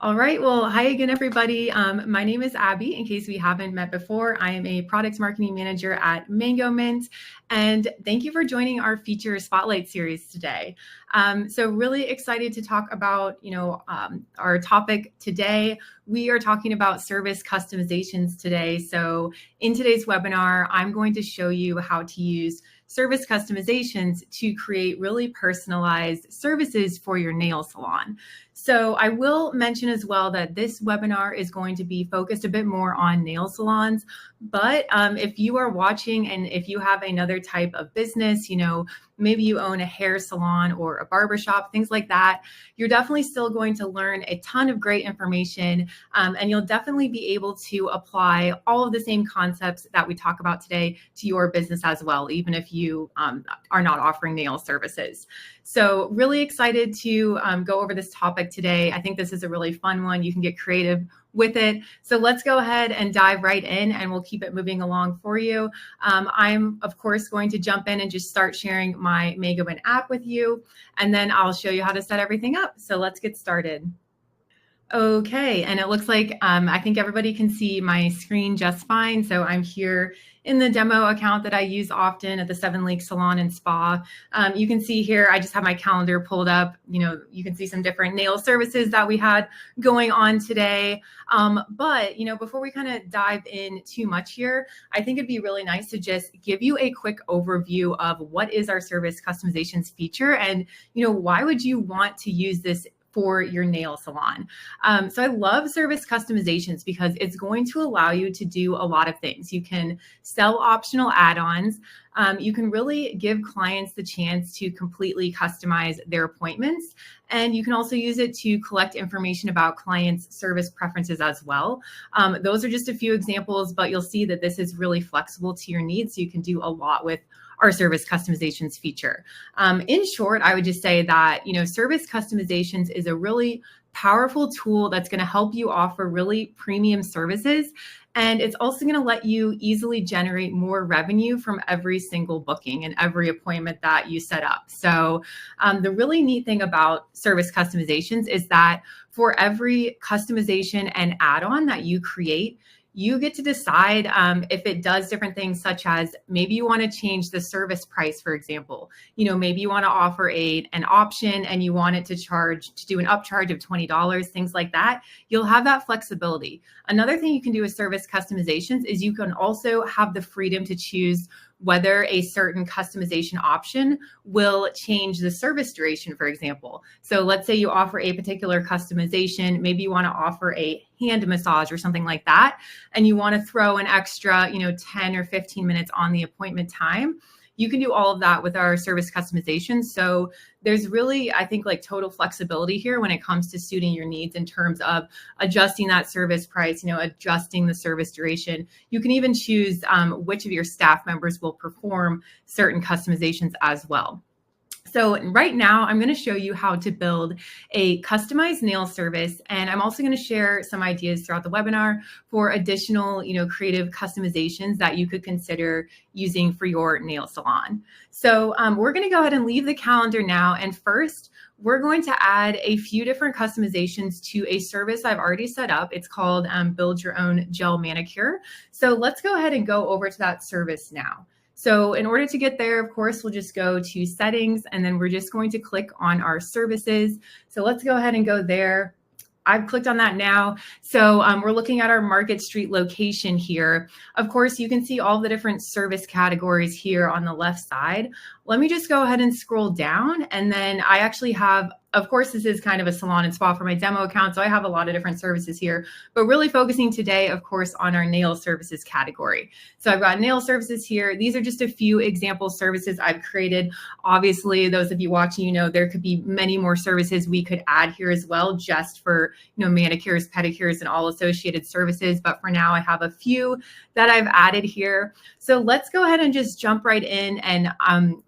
All right. Well, hi again, everybody. My name is Abby. In case we haven't met before, I am a product marketing manager at Mangomint, and thank you for joining our feature spotlight series today. So really excited to talk about, our topic today. We are talking about service customizations today. So in today's webinar, I'm going to show you how to use service customizations to create really personalized services for your nail salon. So I will mention as well that this webinar is going to be focused a bit more on nail salons, but if you are watching and if you have another type of business, maybe you own a hair salon or a barbershop, things like that, you're definitely still going to learn a ton of great information, and you'll definitely be able to apply all of the same concepts that we talk about today to your business as well, even if you are not offering nail services. So really excited to go over this topic today. I think this is a really fun one. You can get creative with it. So let's go ahead and dive right in, and we'll keep it moving along for you. I'm, of course, going to jump in and just start sharing my Mangomint app with you, and then I'll show you how to set everything up. So let's get started. Okay, and it looks like I think everybody can see my screen just fine. So I'm here in the demo account that I use often at the 7 Lake Salon and Spa. You can see here, I just have my calendar pulled up. You can see some different nail services that we had going on today. But before we kind of dive in too much here, I think it'd be really nice to just give you a quick overview of what is our service customizations feature, and why would you want to use this for your nail salon. So I love service customizations because it's going to allow you to do a lot of things. You can sell optional add-ons. You can really give clients the chance to completely customize their appointments. And you can also use it to collect information about clients' service preferences as well. Those are just a few examples, but you'll see that this is really flexible to your needs. So you can do a lot with our service customizations feature. In short, I would just say that, service customizations is a really powerful tool that's going to help you offer really premium services. And it's also going to let you easily generate more revenue from every single booking and every appointment that you set up. So the really neat thing about service customizations is that for every customization and add-on that you create, you get to decide if it does different things, such as maybe you want to change the service price, for example. Maybe you want to offer an option and you want it to do an upcharge of $20, things like that. You'll have that flexibility. Another thing you can do with service customizations is you can also have the freedom to choose whether a certain customization option will change the service duration, for example. So let's say you offer a particular customization, maybe you want to offer a hand massage or something like that, and you want to throw an extra, 10 or 15 minutes on the appointment time. You can do all of that with our service customization. So there's really, I think, total flexibility here when it comes to suiting your needs in terms of adjusting that service price, adjusting the service duration. You can even choose which of your staff members will perform certain customizations as well. So right now, I'm going to show you how to build a customized nail service, and I'm also going to share some ideas throughout the webinar for additional, creative customizations that you could consider using for your nail salon. So we're going to go ahead and leave the calendar now, and first, we're going to add a few different customizations to a service I've already set up. It's called Build Your Own Gel Manicure. So let's go ahead and go over to that service now. So in order to get there, of course, we'll just go to settings, and then we're just going to click on our services. So let's go ahead and go there. I've clicked on that now. So we're looking at our Market Street location here. Of course, you can see all the different service categories here on the left side. Let me just go ahead and scroll down, and then I actually have, of course, this is kind of a salon and spa for my demo account, so I have a lot of different services here, but really focusing today, of course, on our nail services category. So I've got nail services here. These are just a few example services I've created. Obviously, those of you watching, there could be many more services we could add here as well, just for, manicures, pedicures, and all associated services. But for now, I have a few that I've added here. So let's go ahead and just jump right in, and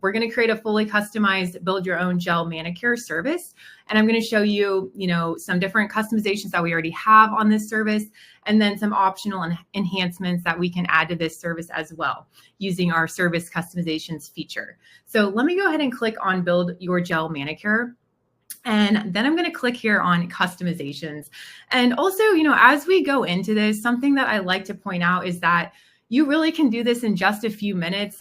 we're going to create a fully customized build your own gel manicure service. And I'm going to show you, some different customizations that we already have on this service, and then some optional enhancements that we can add to this service as well using our service customizations feature. So let me go ahead and click on Build Your Gel Manicure. And then I'm going to click here on customizations. And also, as we go into this, something that I like to point out is that you really can do this in just a few minutes,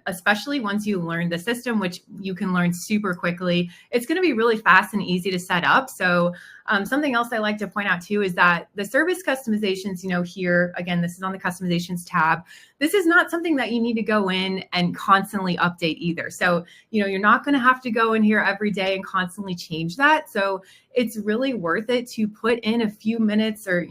especially once you learn the system, which you can learn super quickly. It's going to be really fast and easy to set up. So something else I like to point out too is that the service customizations, here, again, this is on the customizations tab. This is not something that you need to go in and constantly update either. So, you're not going to have to go in here every day and constantly change that. So it's really worth it to put in a few minutes or,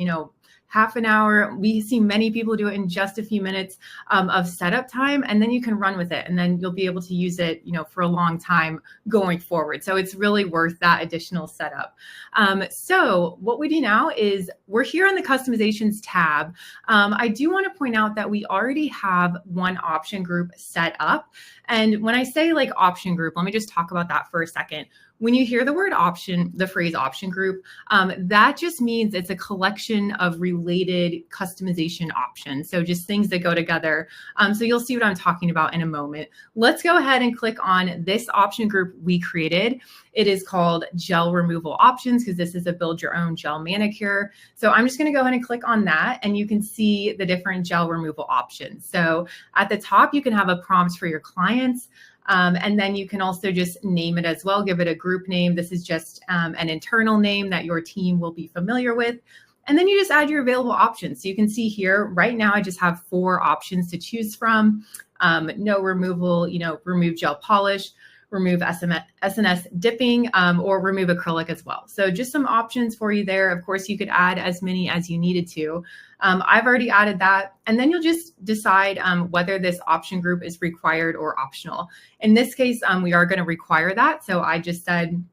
half an hour. We see many people do it in just a few minutes of setup time, and then you can run with it, and then you'll be able to use it, for a long time going forward. So it's really worth that additional setup. So what we do now is we're here on the customizations tab. I do want to point out that we already have one option group set up. And when I say like option group, let me just talk about that for a second. When you hear the word option, the phrase option group, that just means it's a collection of related customization options. So just things that go together. So you'll see what I'm talking about in a moment. Let's go ahead and click on this option group we created. It is called gel removal options because this is a build your own gel manicure. So I'm just going to go ahead and click on that, and you can see the different gel removal options. So at the top, you can have a prompt for your clients. And then you can also just name it as well, give it a group name. This is just an internal name that your team will be familiar with. And then you just add your available options. So you can see here, right now, I just have 4 options to choose from. No removal, remove gel polish, remove SNS dipping, or remove acrylic as well. So just some options for you there. Of course, you could add as many as you needed to. I've already added that. And then you'll just decide whether this option group is required or optional. In this case, we are going to require that. So I just said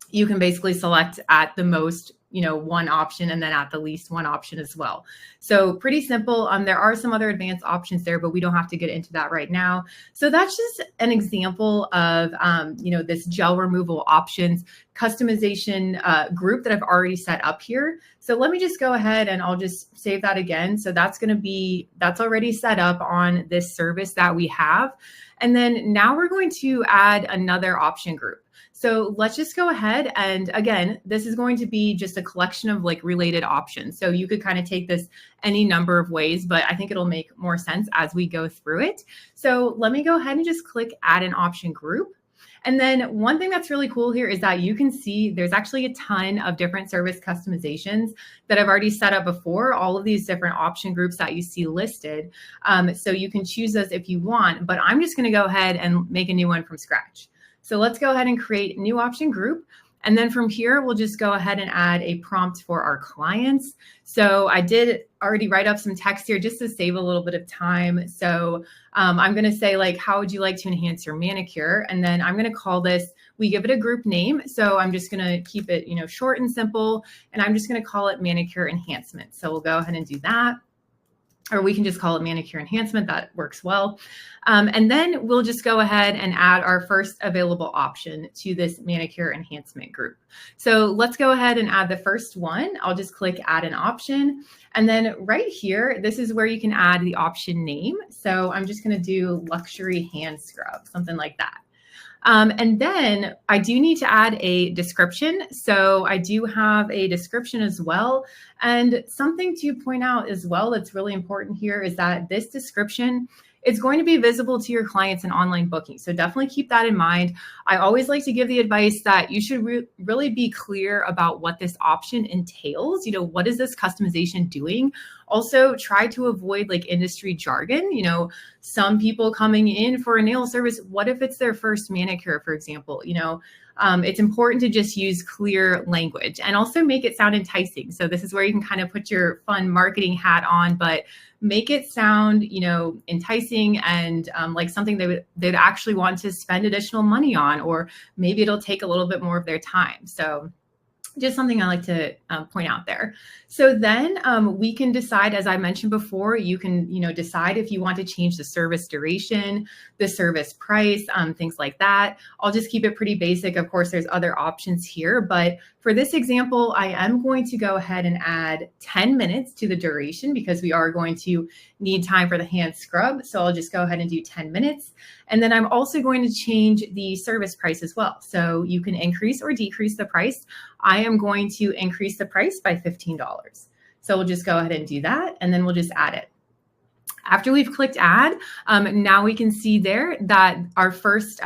you can basically select at the most, one option, and then at the least one option as well. So pretty simple. There are some other advanced options there, but we don't have to get into that right now. So that's just an example of, this gel removal options customization group that I've already set up here. So let me just go ahead and I'll just save that again. So that's already set up on this service that we have. And then now we're going to add another option group. So let's just go ahead. And again, this is going to be just a collection of like related options. So you could kind of take this any number of ways, but I think it'll make more sense as we go through it. So let me go ahead and just click add an option group. And then one thing that's really cool here is that you can see there's actually a ton of different service customizations that I've already set up before, all of these different option groups that you see listed. So you can choose those if you want, but I'm just going to go ahead and make a new one from scratch. So let's go ahead and create a new option group. And then from here, we'll just go ahead and add a prompt for our clients. So I did already write up some text here just to save a little bit of time. So I'm going to say like, how would you like to enhance your manicure? And then I'm going to call this, we give it a group name. So I'm just going to keep it, short and simple. And I'm just going to call it manicure enhancement. So we'll go ahead and do that. Or we can just call it manicure enhancement. That works well. And then we'll just go ahead and add our first available option to this manicure enhancement group. So let's go ahead and add the first one. I'll just click add an option. And then right here, this is where you can add the option name. So I'm just going to do luxury hand scrub, something like that. And then I do need to add a description. So I do have a description as well. And something to point out as well that's really important here is that this description is going to be visible to your clients in online booking. So definitely keep that in mind. I always like to give the advice that you should really be clear about what this option entails. What is this customization doing? Also, try to avoid like industry jargon. Some people coming in for a nail service, what if it's their first manicure, for example? It's important to just use clear language and also make it sound enticing. So this is where you can kind of put your fun marketing hat on, but make it sound, enticing and like something they'd actually want to spend additional money on, or maybe it'll take a little bit more of their time. So just something I like to point out there. So then we can decide, as I mentioned before, you can, decide if you want to change the service duration, the service price, things like that. I'll just keep it pretty basic. Of course, there's other options here, but For this example, I am going to go ahead and add 10 minutes to the duration because we are going to need time for the hand scrub. So I'll just go ahead and do 10 minutes. And then I'm also going to change the service price as well. So you can increase or decrease the price. I am going to increase the price by $15. So we'll just go ahead and do that, and then we'll just add it. After we've clicked add, now we can see there that our first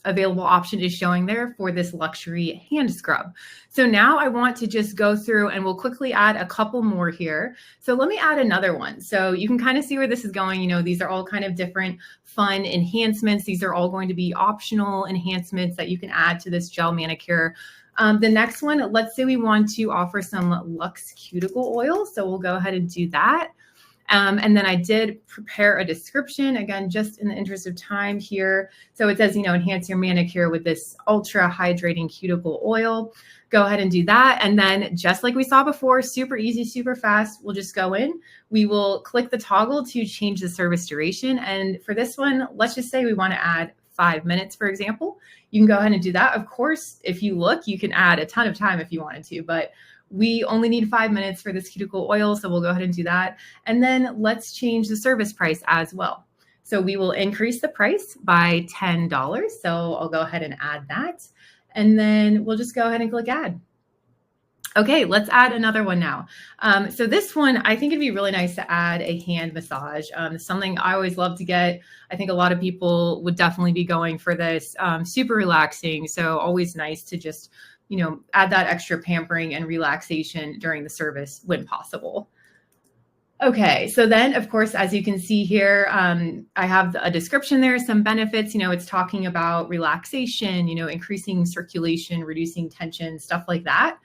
available option is showing there for this luxury hand scrub. So now I want to just go through and we'll quickly add a couple more here. So let me add another one. So you can kind of see where this is going. You know, these are all kind of different fun enhancements. These are all going to be optional enhancements that you can add to this gel manicure. The next one, let's say we want to offer some Luxe cuticle oil. So we'll go ahead and do that. And then I did prepare a description, again, just in the interest of time here. So it says, you know, enhance your manicure with this ultra hydrating cuticle oil. Go ahead and do that. And then just like we saw before, super easy, super fast, we'll just go in. We will click the toggle to change the service duration. And for this one, let's just say we want to add 5 minutes, for example. You can go ahead and do that. Of course, if you look, you can add a ton of time if you wanted to, but we only need 5 minutes for this cuticle oil, so we'll go ahead and do that. And then let's change the service price as well. So we will increase the price by $10. So I'll go ahead and add that. And then we'll just go ahead and click add. Okay, let's add another one now. So this one, I think it'd be really nice to add a hand massage. Something I always love to get. I think a lot of people would definitely be going for this. Super relaxing, so always nice to just, you know, add that extra pampering and relaxation during the service when possible. Okay, so then, of course, as you can see here, I have a description there, some benefits. You know, it's talking about relaxation, you know, increasing circulation, reducing tension, stuff like that.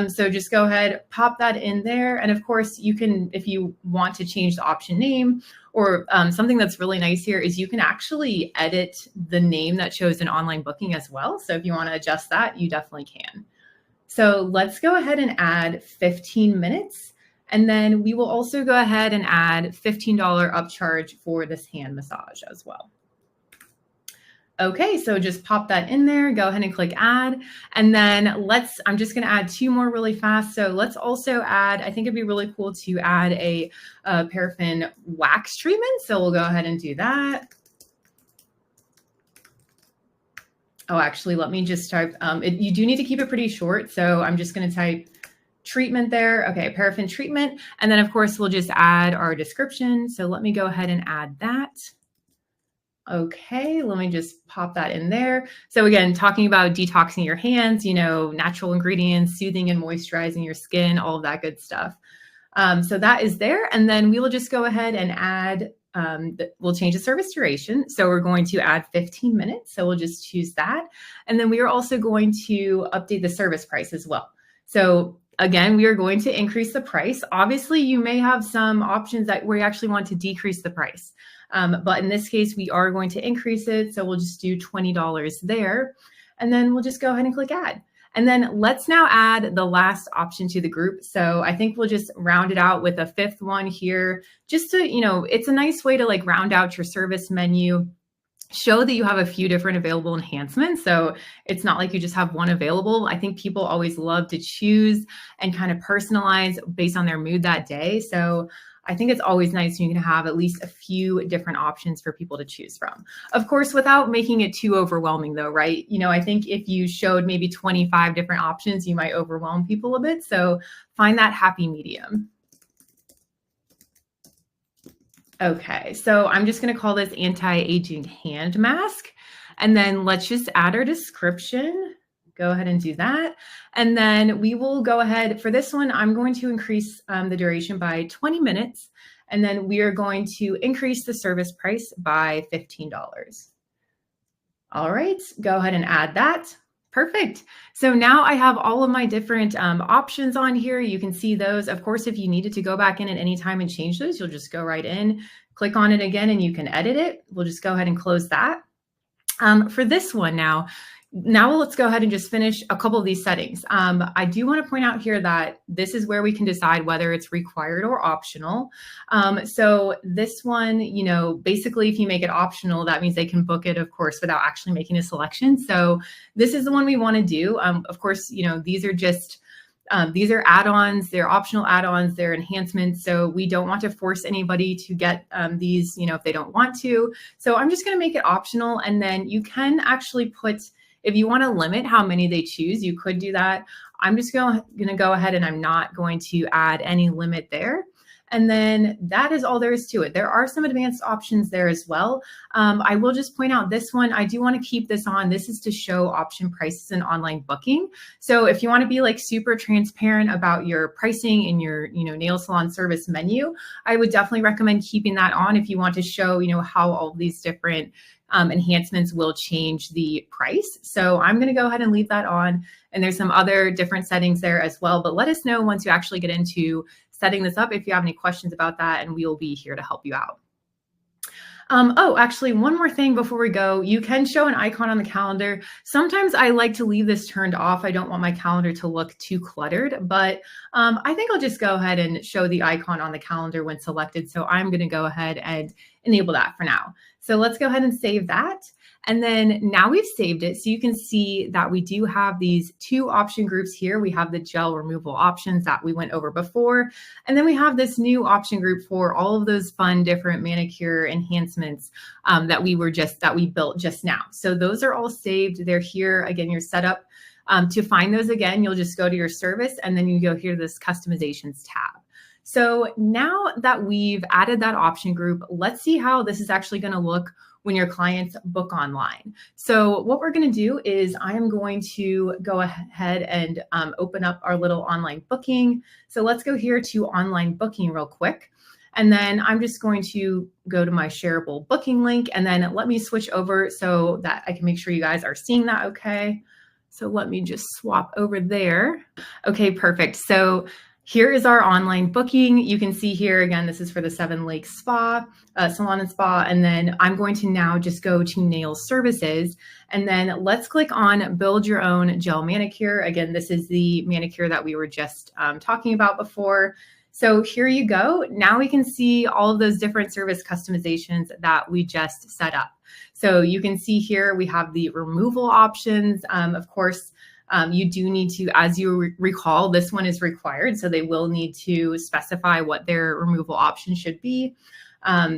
So just go ahead, pop that in there. And of course, you can, if you want to change the option name, or something that's really nice here is you can actually edit the name that shows in online booking as well. So if you want to adjust that, you definitely can. So let's go ahead and add 15 minutes. And then we will also go ahead and add $15 upcharge for this hand massage as well. Okay, so just pop that in there, go ahead and click add. And then I'm just gonna add 2 more really fast. So let's also add, I think it'd be really cool to add a paraffin wax treatment. So we'll go ahead and do that. Oh, actually, let me just type, you do need to keep it pretty short. So I'm just gonna type treatment there. Okay, paraffin treatment. And then of course, we'll just add our description. So let me go ahead and add that. Okay, let me just pop that in there. So again, talking about detoxing your hands, you know, natural ingredients, soothing and moisturizing your skin, all of that good stuff. So that is there. And then we will just go ahead and add, we'll change the service duration. So we're going to add 15 minutes. So we'll just choose that. And then we are also going to update the service price as well. So again, we are going to increase the price. Obviously, you may have some options that we actually want to decrease the price. But in this case, we are going to increase it. So we'll just do $20 there. And then we'll just go ahead and click add. And then let's now add the last option to the group. So I think we'll just round it out with a 5th one here, just to, you know, it's a nice way to like round out your service menu, show that you have a few different available enhancements. So it's not like you just have one available. I think people always love to choose and kind of personalize based on their mood that day. So I think it's always nice when you can have at least a few different options for people to choose from. Of course, without making it too overwhelming though, right? You know, I think if you showed maybe 25 different options, you might overwhelm people a bit. So find that happy medium. Okay, so I'm just gonna call this anti-aging hand mask. And then let's just add our description. Go ahead and do that. And then we will go ahead for this one. I'm going to increase the duration by 20 minutes. And then we are going to increase the service price by $15. All right, go ahead and add that. Perfect. So now I have all of my different options on here. You can see those. Of course, if you needed to go back in at any time and change those, you'll just go right in, click on it again, and you can edit it. We'll just go ahead and close that. For this one now, Now let's go ahead and just finish a couple of these settings. I do want to point out here that this is where we can decide whether it's required or optional. So this one, basically if you make it optional, that means they can book it, of course, without actually making a selection. So this is the one we want to do. Of course, these are just these are add-ons, they're optional add-ons, they're enhancements. So we don't want to force anybody to get these, if they don't want to. So I'm just going to make it optional. And then you can actually put, if you want to limit how many they choose, you could do that. I'm just going to go ahead and I'm not going to add any limit there. And then that is all there is to it. There are some advanced options there as well. I will just point out this one, I do want to keep this on. This is to show option prices and online booking. So if you want to be like super transparent about your pricing in your, nail salon service menu, I would definitely recommend keeping that on if you want to show, how all these different enhancements will change the price. So I'm going to go ahead and leave that on. And there's some other different settings there as well. But let us know once you actually get into setting this up if you have any questions about that, and we will be here to help you out. Actually, one more thing before we go, you can show an icon on the calendar. Sometimes I like to leave this turned off. I don't want my calendar to look too cluttered, but I think I'll just go ahead and show the icon on the calendar when selected. So I'm going to go ahead and enable that for now. So let's go ahead and save that. And then now we've saved it. So you can see that we do have these two option groups here. We have the gel removal options that we went over before. And then we have this new option group for all of those fun different manicure enhancements that we built just now. So those are all saved. They're here. Again, you're set up to find those again. You'll just go to your service and then you go here to this customizations tab. So now that we've added that option group, let's see how this is actually going to look when your clients book online. So what we're going to do is I am going to go ahead and open up our little online booking. So let's go here to online booking real quick. And then I'm just going to go to my shareable booking link and then let me switch over so that I can make sure you guys are seeing that okay. So let me just swap over there. Okay, perfect. So here is our online booking. You can see here, again, this is for the Seven Lakes Spa, Salon and Spa. And then I'm going to now just go to nail services. And then let's click on build your own gel manicure. Again, this is the manicure that we were just talking about before. So here you go. Now we can see all of those different service customizations that we just set up. So you can see here, we have the removal options. Of course, you do need to, as you recall, this one is required. So they will need to specify what their removal option should be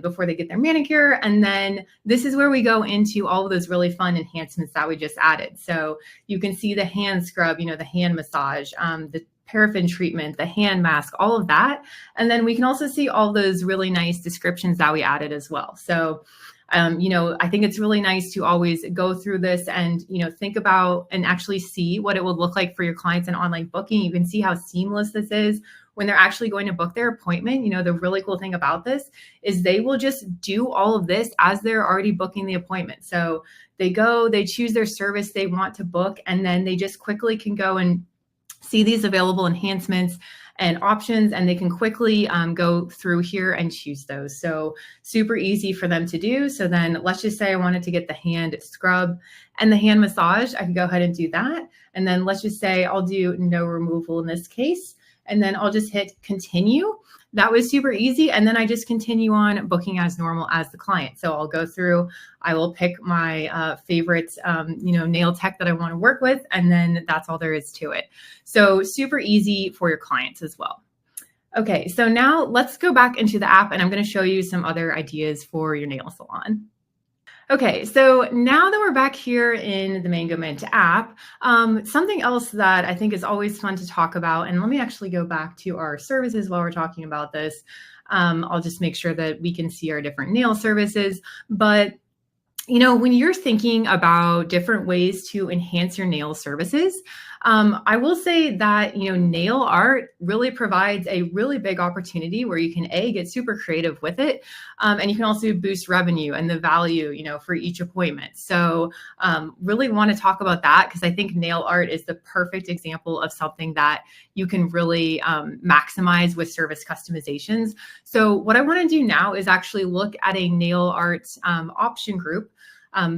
before they get their manicure. And then this is where we go into all of those really fun enhancements that we just added. So you can see the hand scrub, the hand massage, the paraffin treatment, the hand mask, all of that. And then we can also see all those really nice descriptions that we added as well. So I think it's really nice to always go through this and, think about and actually see what it would look like for your clients in online booking. You can see how seamless this is when they're actually going to book their appointment. The really cool thing about this is they will just do all of this as they're already booking the appointment. So they go, they choose their service they want to book, and then they just quickly can go and see these available enhancements and options, and they can quickly go through here and choose those. So super easy for them to do. So then let's just say I wanted to get the hand scrub and the hand massage. I can go ahead and do that. And then let's just say I'll do no removal in this case. And then I'll just hit continue. That was super easy. And then I just continue on booking as normal as the client. So I'll go through, I will pick my favorite, nail tech that I want to work with. And then that's all there is to it. So super easy for your clients as well. Okay, so now let's go back into the app and I'm going to show you some other ideas for your nail salon. Okay, so now that we're back here in the Mangomint app, something else that I think is always fun to talk about, and let me actually go back to our services while we're talking about this. I'll just make sure that we can see our different nail services. But when you're thinking about different ways to enhance your nail services, I will say that, nail art really provides a really big opportunity where you can get super creative with it. And you can also boost revenue and the value, for each appointment. So really want to talk about that because I think nail art is the perfect example of something that you can really maximize with service customizations. So what I want to do now is actually look at a nail art option group.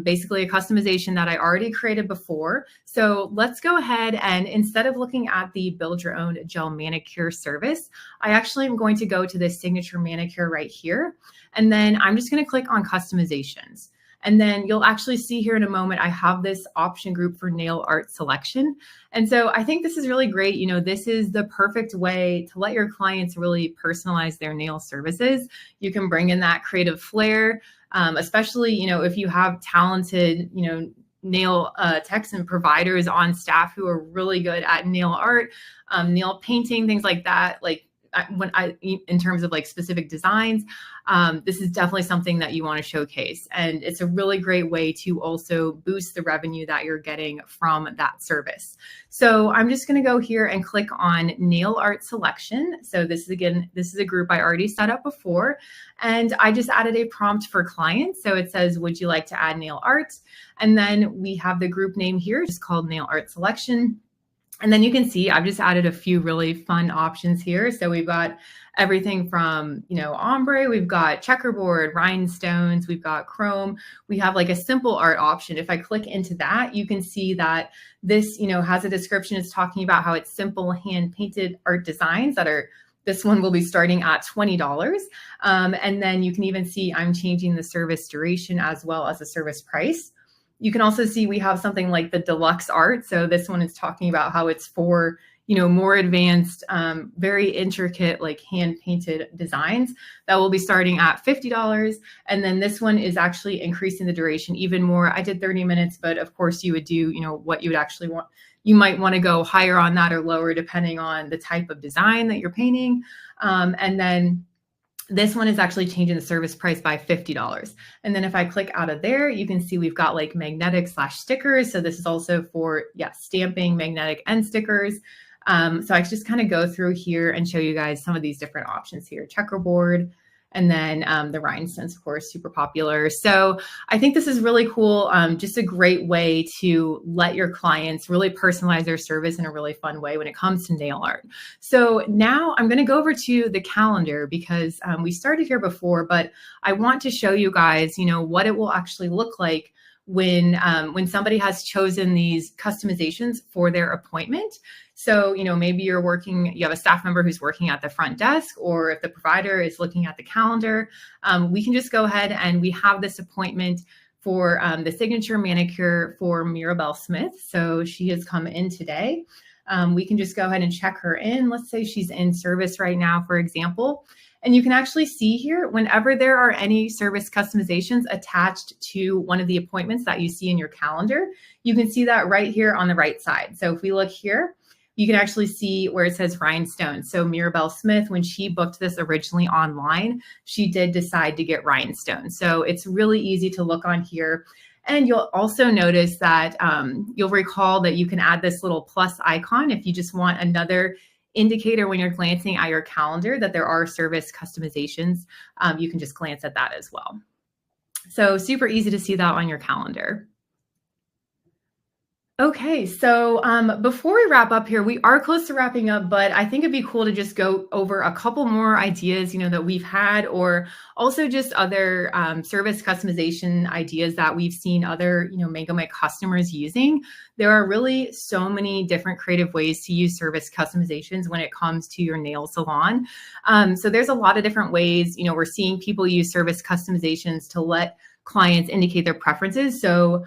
basically a customization that I already created before. So let's go ahead and instead of looking at the build your own gel manicure service, I actually am going to go to this signature manicure right here. And then I'm just going to click on customizations. And then you'll actually see here in a moment, I have this option group for nail art selection. And so I think this is really great. You know, this is the perfect way to let your clients really personalize their nail services. You can bring in that creative flair, especially, you know, if you have talented, you know, nail techs and providers on staff who are really good at nail art, nail painting, things like that. Like in terms of like specific designs, this is definitely something that you want to showcase. And it's a really great way to also boost the revenue that you're getting from that service. So I'm just going to go here and click on nail art selection. So this is a group I already set up before, and I just added a prompt for clients. So it says, would you like to add nail art? And then we have the group name here, just called nail art selection. And then you can see I've just added a few really fun options here. So we've got everything from, you know, ombre, we've got checkerboard, rhinestones, we've got chrome. We have like a simple art option. If I click into that, you can see that this, you know, has a description. It's talking about how it's simple hand painted art designs that are, this one will be starting at $20. And then you can even see I'm changing the service duration as well as the service price. You can also see we have something like the deluxe art. So this one is talking about how it's for, you know, more advanced, very intricate, like hand painted designs that will be starting at $50. And then this one is actually increasing the duration even more. I did 30 minutes, but of course you would do, you know, what you would actually want. You might want to go higher on that or lower depending on the type of design that you're painting. And then this one is actually changing the service price by $50. And then if I click out of there, you can see we've got like magnetic / stickers. So this is also for, stamping, magnetic, and stickers. So I just kind of go through here and show you guys some of these different options here. Checkerboard, and then the rhinestones, of course, super popular. So I think this is really cool. Just a great way to let your clients really personalize their service in a really fun way when it comes to nail art. So now I'm going to go over to the calendar because we started here before, but I want to show you guys, you know, what it will actually look like when somebody has chosen these customizations for their appointment. So, you know, maybe you have a staff member who's working at the front desk, or if the provider is looking at the calendar, we can just go ahead and we have this appointment for the signature manicure for Mirabelle Smith. So she has come in today. We can just go ahead and check her in. Let's say she's in service right now, for example. And you can actually see here, whenever there are any service customizations attached to one of the appointments that you see in your calendar, you can see that right here on the right side. So if we look here, you can actually see where it says rhinestones. So Mirabelle Smith, when she booked this originally online, she did decide to get rhinestones. So it's really easy to look on here. And you'll also notice that you'll recall that you can add this little plus icon if you just want another indicator when you're glancing at your calendar that there are service customizations. You can just glance at that as well. So super easy to see that on your calendar. Okay, so before we wrap up here, we are close to wrapping up, but I think it'd be cool to just go over a couple more ideas, you know, that we've had, or also just other service customization ideas that we've seen other, you know, Mangomint customers using. There are really so many different creative ways to use service customizations when it comes to your nail salon. So there's a lot of different ways, you know, we're seeing people use service customizations to let clients indicate their preferences. So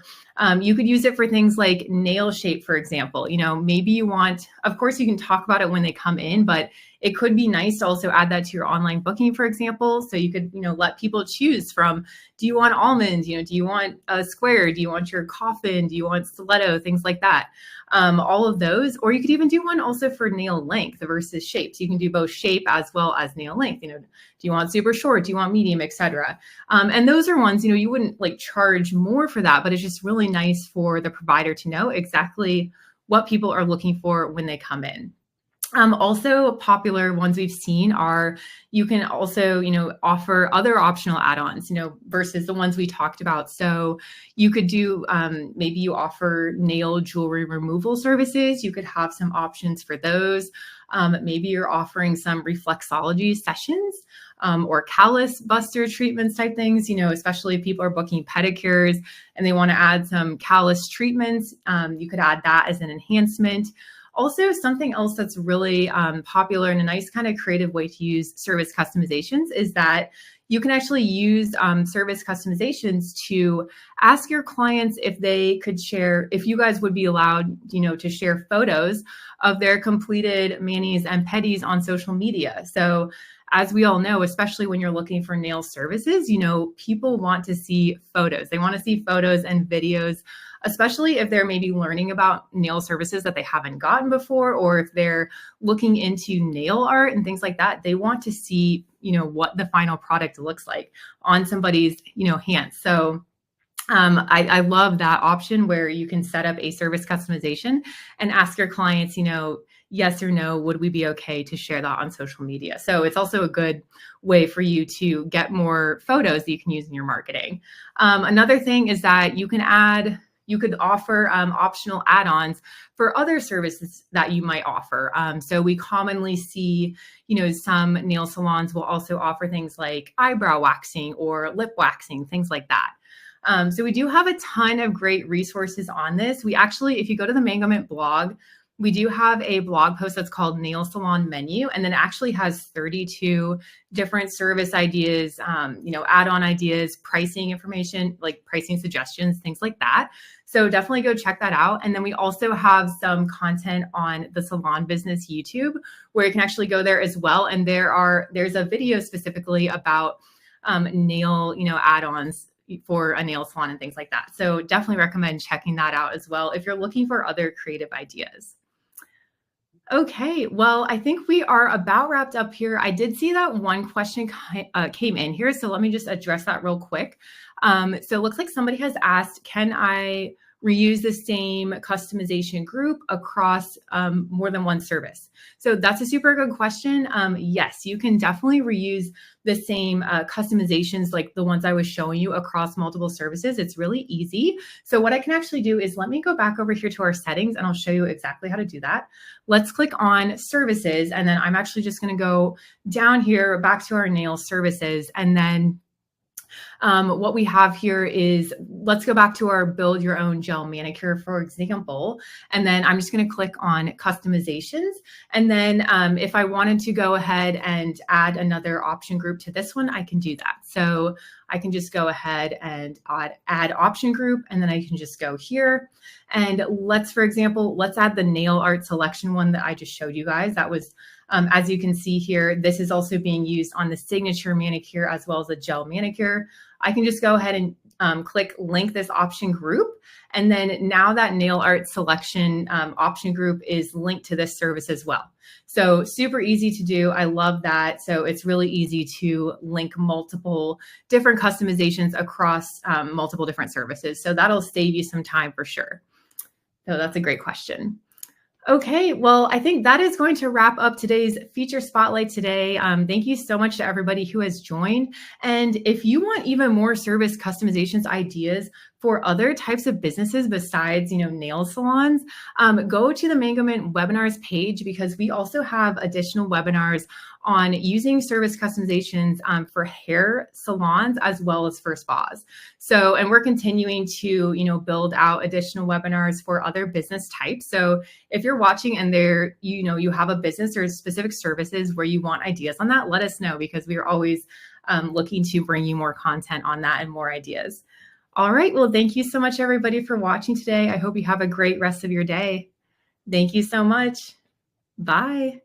you could use it for things like nail shape, for example. You know, maybe you want, of course, you can talk about it when they come in, but it could be nice to also add that to your online booking, for example. So you could, you know, let people choose from, do you want almonds? You know, do you want a square? Do you want your coffin? Do you want stiletto? Things like that. All of those, or you could even do one also for nail length versus shape. So you can do both shape as well as nail length. You know, do you want super short? Do you want medium, etc. And those are ones, you know, you wouldn't like charge more for that, but it's just really nice for the provider to know exactly what people are looking for when they come in. Also popular ones we've seen are, you can also, offer other optional add-ons, versus the ones we talked about. So you could do, maybe you offer nail jewelry removal services. You could have some options for those. Maybe you're offering some reflexology sessions, or callus buster treatments type things, especially if people are booking pedicures and they want to add some callus treatments. You could add that as an enhancement. Also, something else that's really popular and a nice kind of creative way to use service customizations is that you can actually use service customizations to ask your clients if they could share, if you guys would be allowed, to share photos of their completed manis and pedis on social media. So as we all know, especially when you're looking for nail services, people want to see photos. They want to see photos and videos, especially if they're maybe learning about nail services that they haven't gotten before, or if they're looking into nail art and things like that. They want to see, what the final product looks like on somebody's, hands. So I love that option where you can set up a service customization and ask your clients, yes or no, would we be okay to share that on social media? So it's also a good way for you to get more photos that you can use in your marketing. Another thing is that you could offer optional add-ons for other services that you might offer. So we commonly see, some nail salons will also offer things like eyebrow waxing or lip waxing, things like that. So we do have a ton of great resources on this. We actually, if you go to the Mangomint blog, we do have a blog post that's called Nail Salon Menu, and then actually has 32 different service ideas, add-on ideas, pricing information, like pricing suggestions, things like that. So definitely go check that out. And then we also have some content on the Salon Business YouTube where you can actually go there as well. And there's a video specifically about nail, add-ons for a nail salon and things like that. So definitely recommend checking that out as well if you're looking for other creative ideas. Okay, well, I think we are about wrapped up here. I did see that one question came in here, so let me just address that real quick. So it looks like somebody has asked, can I reuse the same customization group across more than one service? So that's a super good question. Yes, you can definitely reuse the same customizations like the ones I was showing you across multiple services. It's really easy. So what I can actually do is let me go back over here to our settings and I'll show you exactly how to do that. Let's click on services, and then I'm actually just going to go down here back to our nail services, and then what we have here is, let's go back to our build your own gel manicure, for example. And then I'm just going to click on customizations. And then if I wanted to go ahead and add another option group to this one, I can do that. So I can just go ahead and add option group, and then I can just go here. And for example, let's add the nail art selection one that I just showed you guys. That was, as you can see here, this is also being used on the signature manicure as well as the gel manicure. I can just go ahead and click link this option group. And then now that nail art selection option group is linked to this service as well. So super easy to do. I love that. So it's really easy to link multiple different customizations across multiple different services. So that'll save you some time for sure. So that's a great question. Okay, well, I think that is going to wrap up today's feature spotlight today. Thank you so much to everybody who has joined. And if you want even more service customizations ideas for other types of businesses besides, nail salons, go to the Mangomint webinars page, because we also have additional webinars on using service customizations for hair salons as well as for spas. So, and we're continuing to, build out additional webinars for other business types. So if you're watching and there, you have a business or specific services where you want ideas on that, let us know, because we are always looking to bring you more content on that and more ideas. All right. Well, thank you so much, everybody, for watching today. I hope you have a great rest of your day. Thank you so much. Bye.